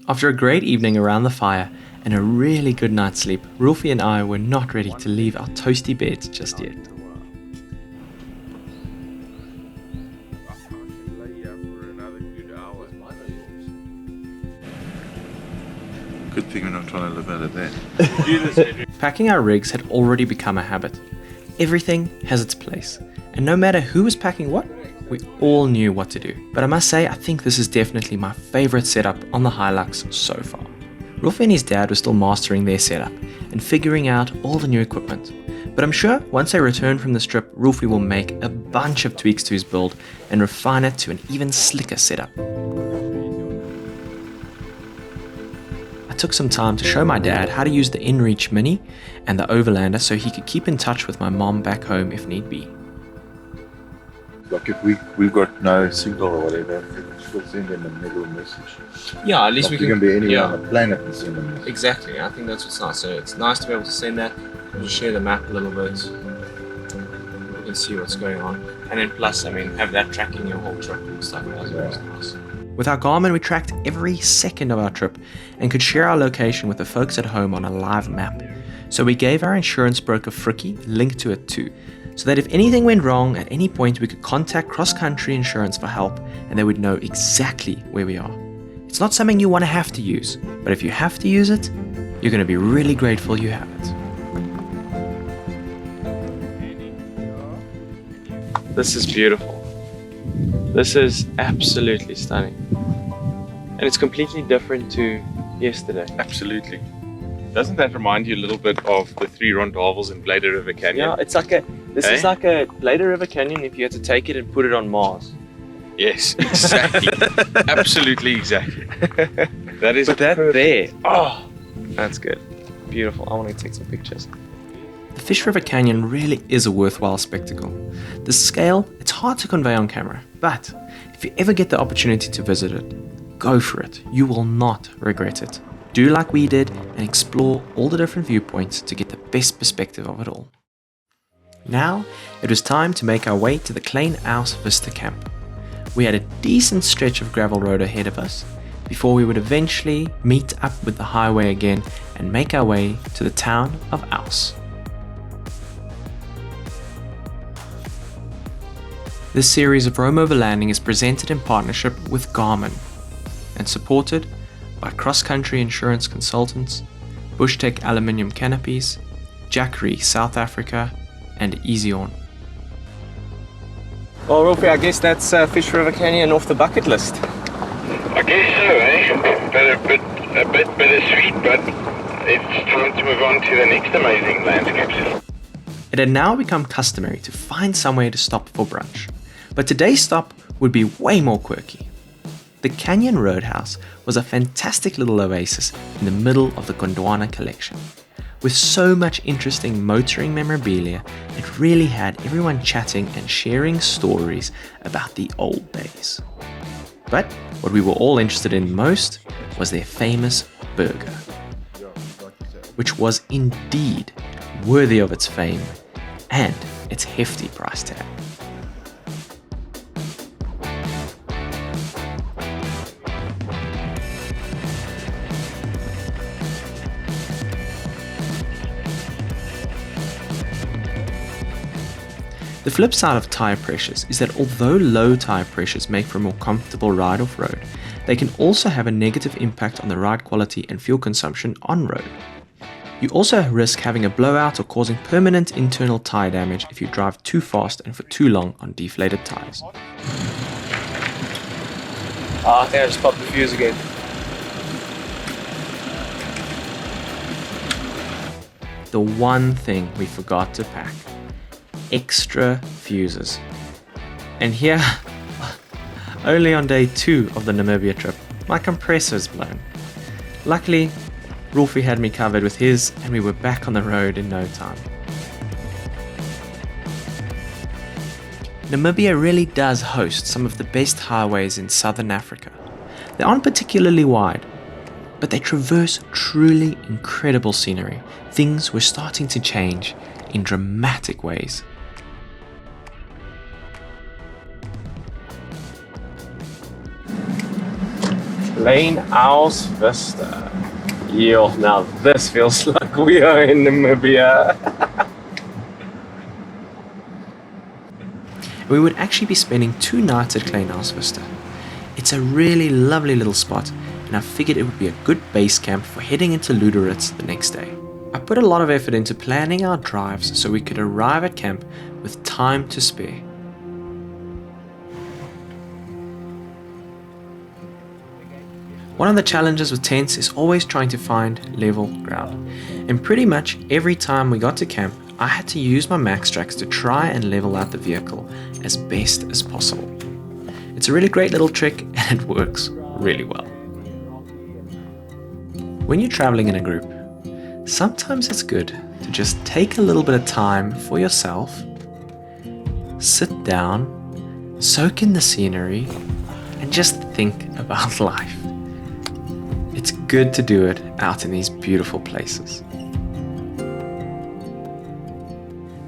After a great evening around the fire and a really good night's sleep, Rolfie and I were not ready to leave our toasty beds just yet. Good thing we're not trying to live out of that. Packing our rigs had already become a habit. Everything has its place, and no matter who was packing what, we all knew what to do. But I must say, I think this is definitely my favorite setup on the Hilux so far. Rolfie and his dad were still mastering their setup and figuring out all the new equipment. But I'm sure once they return from this trip, Rolfie will make a bunch of tweaks to his build and refine it to an even slicker setup. I took some time to show my dad how to use the InReach Mini and the Overlander so he could keep in touch with my mom back home if need be. Like if we've got no signal or whatever, we can still send them a little message. Yeah, at least like we can be anywhere on the planet and send them a message. Exactly, I think that's what's nice. So it's nice to be able to send that. We'll just share the map a little bit. You can see what's going on. And then plus, I mean, have that tracking your whole trip and stuff. That's always nice. With our Garmin, we tracked every second of our trip and could share our location with the folks at home on a live map. So we gave our insurance broker Frikkie a link to it too, so that if anything went wrong at any point, we could contact cross-country insurance for help and they would know exactly where we are. It's not something you want to have to use, but if you have to use it, you're going to be really grateful you have it. This is beautiful. This is absolutely stunning. And it's completely different to yesterday. Absolutely. Doesn't that remind you a little bit of the three rondavels in Blyde River Canyon? Yeah, it's like this is like a Blyde River Canyon if you had to take it and put it on Mars. Yes, exactly. Absolutely exactly. That is But that perfect. there, oh, that's good. Beautiful. I want to take some pictures. The Fish River Canyon really is a worthwhile spectacle. The scale, it's hard to convey on camera, but if you ever get the opportunity to visit it, go for it. You will not regret it. Do like we did and explore all the different viewpoints to get the best perspective of it all. Now, it was time to make our way to the Klein Aus Vista camp. We had a decent stretch of gravel road ahead of us before we would eventually meet up with the highway again and make our way to the town of Aus. This series of Roam Overlanding is presented in partnership with Garmin and supported by cross-country insurance consultants, Bushtech aluminium canopies, Jackery South Africa, and Easyone. Well, Rolfie, I guess that's Fish River Canyon off the bucket list. I guess so, eh? A bit bittersweet, but it's time to move on to the next amazing landscapes. It had now become customary to find somewhere to stop for brunch, but today's stop would be way more quirky. The Canyon Roadhouse was a fantastic little oasis in the middle of the Gondwana collection. With so much interesting motoring memorabilia, it really had everyone chatting and sharing stories about the old days. But what we were all interested in most was their famous burger, which was indeed worthy of its fame and its hefty price tag. The flip side of tire pressures is that although low tire pressures make for a more comfortable ride off-road, they can also have a negative impact on the ride quality and fuel consumption on-road. You also risk having a blowout or causing permanent internal tire damage if you drive too fast and for too long on deflated tires. I think I just popped the fuse again. The one thing we forgot to pack. Extra fuses. And here, only on day 2 of the Namibia trip, my compressor's blown. Luckily, Rolfie had me covered with his and we were back on the road in no time. Namibia really does host some of the best highways in southern Africa. They aren't particularly wide, but they traverse truly incredible scenery. Things were starting to change in dramatic ways. Klein Aus Vista. Yo, now this feels like we are in Namibia. We would actually be spending 2 nights at Klein Aus Vista. It's a really lovely little spot, and I figured it would be a good base camp for heading into Lüderitz the next day. I put a lot of effort into planning our drives so we could arrive at camp with time to spare. One of the challenges with tents is always trying to find level ground, and pretty much every time we got to camp, I had to use my max tracks to try and level out the vehicle as best as possible. It's a really great little trick and it works really well. When you're traveling in a group, sometimes it's good to just take a little bit of time for yourself, sit down, soak in the scenery, and just think about life. It's good to do it out in these beautiful places.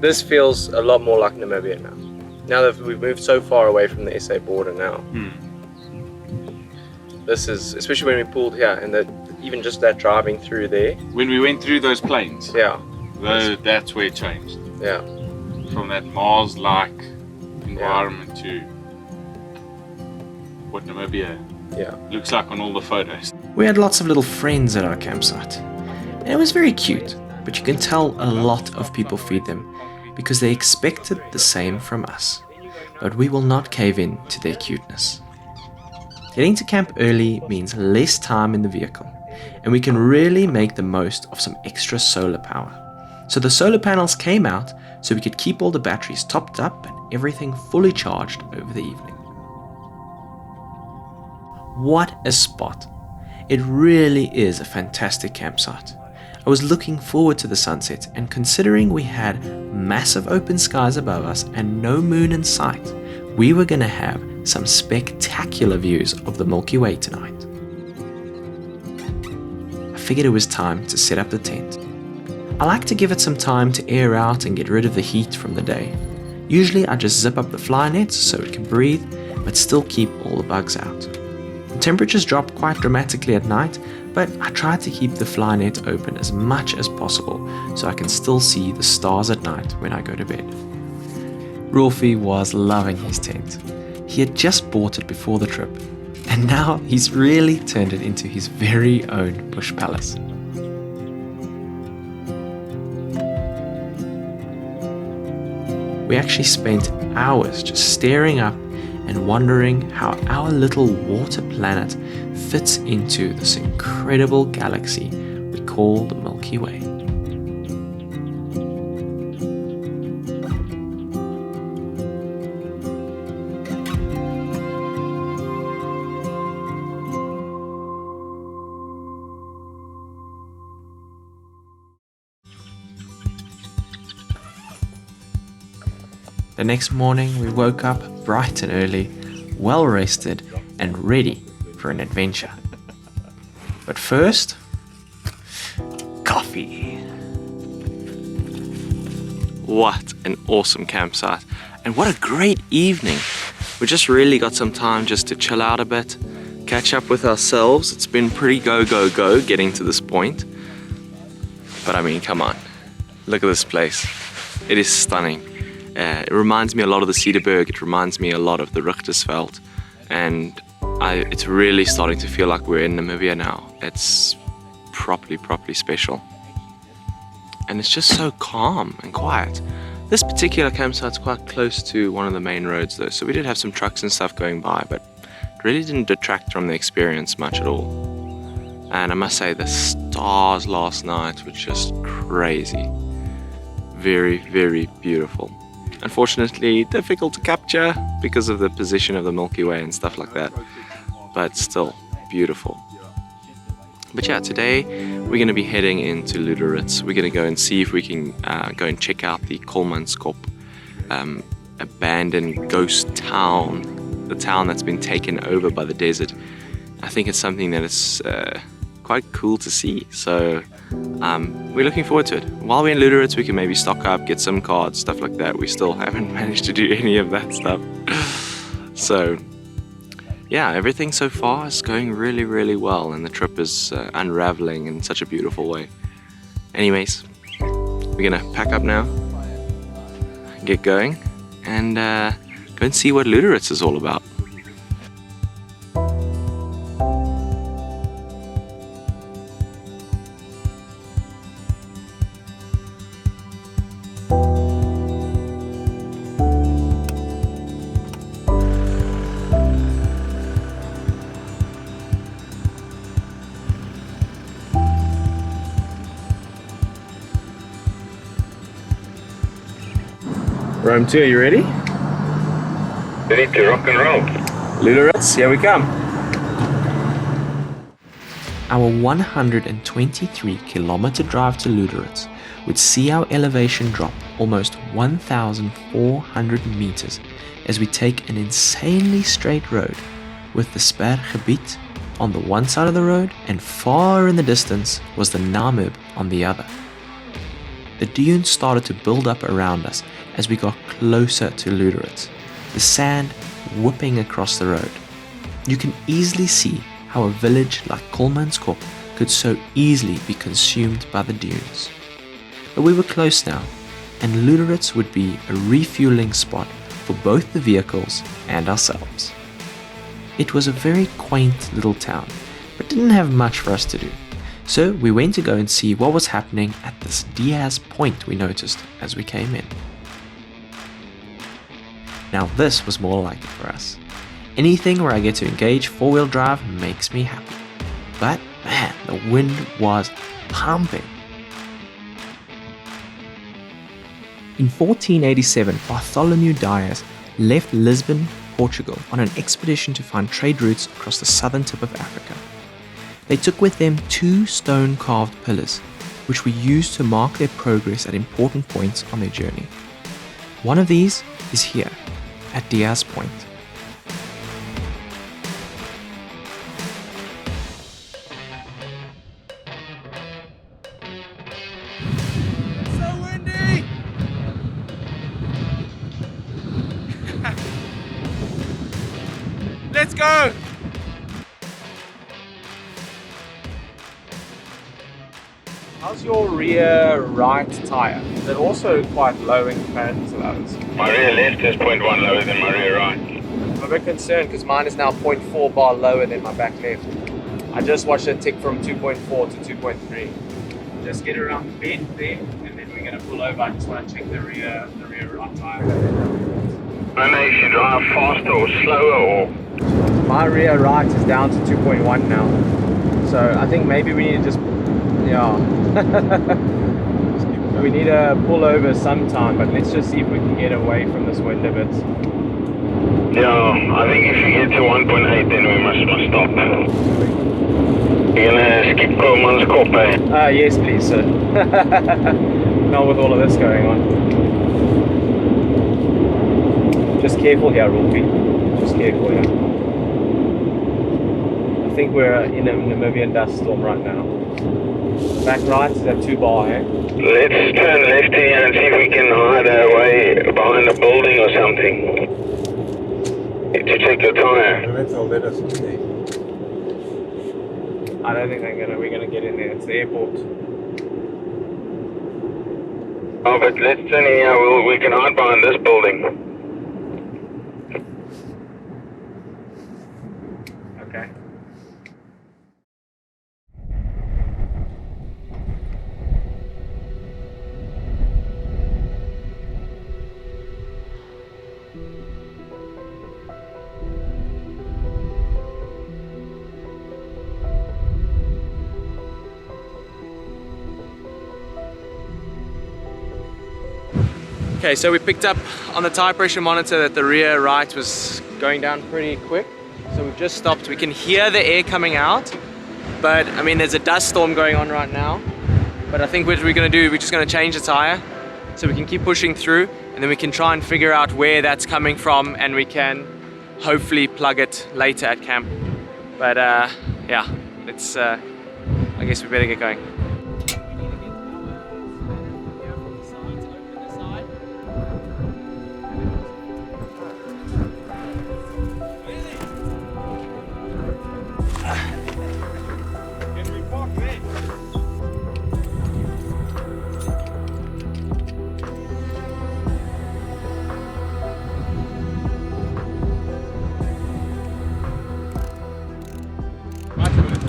This feels a lot more like Namibia now. Now that we've moved so far away from the SA border now. This is, especially when we pulled here, and that even just that driving through there. When we went through those plains, Yeah, that's where it changed. yeah. From that Mars-like environment to what Namibia looks like on all the photos. We had lots of little friends at our campsite, and it was very cute, but you can tell a lot of people feed them because they expected the same from us, but we will not cave in to their cuteness. Getting to camp early means less time in the vehicle, and we can really make the most of some extra solar power. So the solar panels came out so we could keep all the batteries topped up and everything fully charged over the evening. What a spot! It really is a fantastic campsite. I was looking forward to the sunset, and considering we had massive open skies above us and no moon in sight, we were going to have some spectacular views of the Milky Way tonight. I figured it was time to set up the tent. I like to give it some time to air out and get rid of the heat from the day. Usually I just zip up the fly nets so it can breathe, but still keep all the bugs out. The temperatures drop quite dramatically at night, but I try to keep the fly net open as much as possible so I can still see the stars at night when I go to bed. Rolfie was loving his tent. He had just bought it before the trip, and now he's really turned it into his very own bush palace. We actually spent hours just staring up and wondering how our little water planet fits into this incredible galaxy we call the Milky Way. The next morning we woke up bright and early, well rested and ready for an adventure. But first, coffee. What an awesome campsite, and what a great evening. We just really got some time just to chill out a bit, catch up with ourselves. It's been pretty go getting to this point. But I mean, come on, look at this place. It is stunning. It reminds me a lot of the Cederberg, it reminds me a lot of the Richtersveld, and it's really starting to feel like we're in Namibia now. It's properly special. And it's just so calm and quiet. This particular campsite's quite close to one of the main roads though, so we did have some trucks and stuff going by, but it really didn't detract from the experience much at all. And I must say the stars last night were just crazy. Very beautiful. Unfortunately difficult to capture because of the position of the Milky Way and stuff like that, but still beautiful. But yeah, today we're going to be heading into Lüderitz. We're going to go and see if we can go and check out the Kolmanskop abandoned ghost town, the town that's been taken over by the desert. I think it's something that is quite cool to see, so we're looking forward to it. While we're in Luderitz, we can maybe stock up, get some cards, stuff like that. We still haven't managed to do any of that stuff. So yeah, everything so far is going really, really well, and the trip is unraveling in such a beautiful way. Anyways, we're gonna pack up now, get going, and go and see what Lüderitz is all about. Rome 2, are you ready? Ready to rock and roll. Lüderitz, here we come. Our 123-kilometer drive to Lüderitz would see our elevation drop almost 1,400 meters as we take an insanely straight road with the Sperrgebied on the one side of the road and far in the distance was the Namib on the other. The dunes started to build up around us as we got closer to Lüderitz, the sand whipping across the road. You can easily see how a village like Kolmanskop could so easily be consumed by the dunes. But we were close now, and Lüderitz would be a refueling spot for both the vehicles and ourselves. It was a very quaint little town, but didn't have much for us to do. So we went to go and see what was happening at this Diaz point we noticed as we came in. Now this was more like it for us. Anything where I get to engage four-wheel drive makes me happy. But man, the wind was pumping. In 1487, Bartholomew Diaz left Lisbon, Portugal on an expedition to find trade routes across the southern tip of Africa. They took with them 2 stone-carved pillars, which were used to mark their progress at important points on their journey. One of these is here, at Diaz Point. It's so windy! Let's go! How's your rear right tyre? Is it also quite low in comparison to those? My rear left is 0.1 lower than my rear right. I'm a bit concerned because mine is now 0.4 bar lower than my back left. I just watched it tick from 2.4 to 2.3. Just get around the bend there, and then we're going to pull over. I just want to check the rear right tyre. I don't know if you drive faster or slower or... My rear right is down to 2.1 now. So I think maybe we need to just... Yeah. We need to pull over sometime, but let's just see if we can get away from this wind a bit. Yeah, I think if you get to 1.8 then we must stop. You're gonna skip Kolmanskop, eh? Yes please, sir. Not with all of this going on. Just careful here, Rolfie. Just careful here. I think we're in a Namibian dust storm right now. Back right is that 2 bar, eh? Let's turn left here and see if we can hide our way behind a building or something. To check your tyre. They'll let us in there. I don't think we're gonna get in there. It's the airport. Oh, but let's turn here. We can hide behind this building. Okay. Okay, so we picked up on the tire pressure monitor that the rear right was going down pretty quick. So we've just stopped. We can hear the air coming out, but I mean, there's a dust storm going on right now. But I think what we're gonna do, we're just gonna change the tire so we can keep pushing through, and then we can try and figure out where that's coming from, and we can hopefully plug it later at camp. But yeah, let's, I guess we better get going.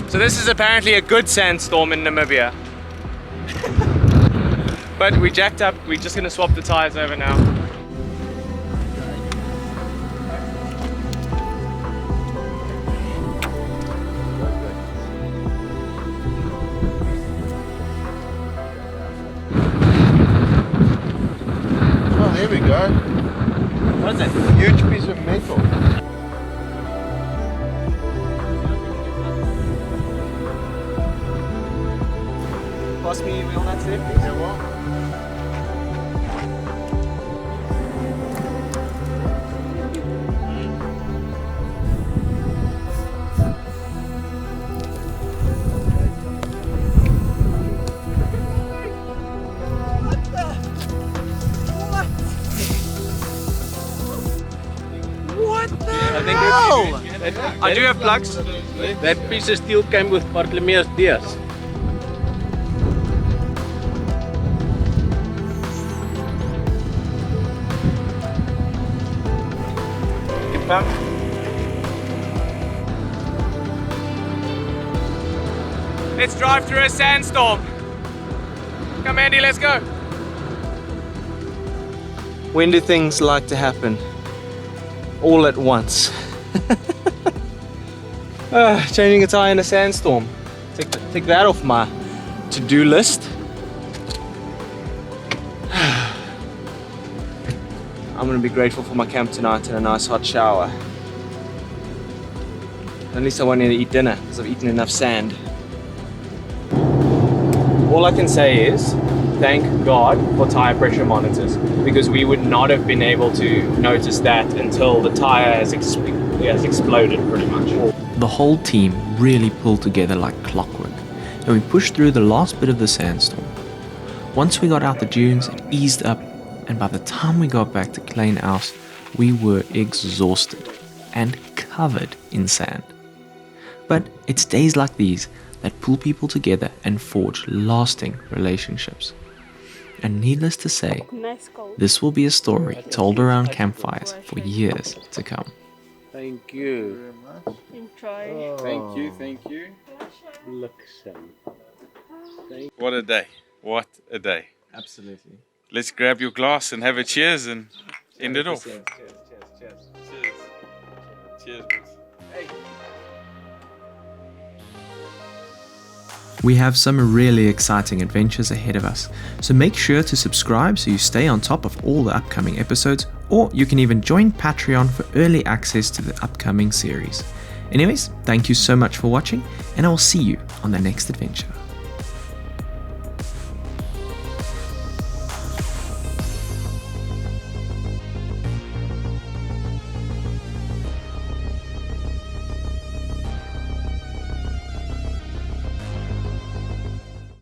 So this is apparently a good sandstorm in Namibia. But we jacked up, we're just gonna swap the tires over now. Oh, there we go. What is it? Huge piece of metal. Pass me on that step, please. Yeah, well. I do have plugs. That piece of steel came with Bartolomeus Diaz. Let's drive through a sandstorm. Come Andy, let's go. When do things like to happen? All at once. Changing a tire in a sandstorm. Take that off my to-do list. I'm gonna be grateful for my camp tonight and a nice hot shower. At least I won't need to eat dinner because I've eaten enough sand. All I can say is thank God for tire pressure monitors, because we would not have been able to notice that until the tire has exploded pretty much. The whole team really pulled together like clockwork, and we pushed through the last bit of the sandstorm. Once we got out the dunes, it eased up, and by the time we got back to Klein Aus, we were exhausted and covered in sand. But it's days like these that pull people together and forge lasting relationships. And needless to say, this will be a story told around campfires for years to come. Thank you. Enjoy. Thank you, thank you. Look, What a day. What a day. Absolutely. Let's grab your glass and have a cheers and end it off. Cheers. Cheers. We have some really exciting adventures ahead of us, so make sure to subscribe so you stay on top of all the upcoming episodes, or you can even join Patreon for early access to the upcoming series. Anyways, thank you so much for watching, and I will see you on the next adventure.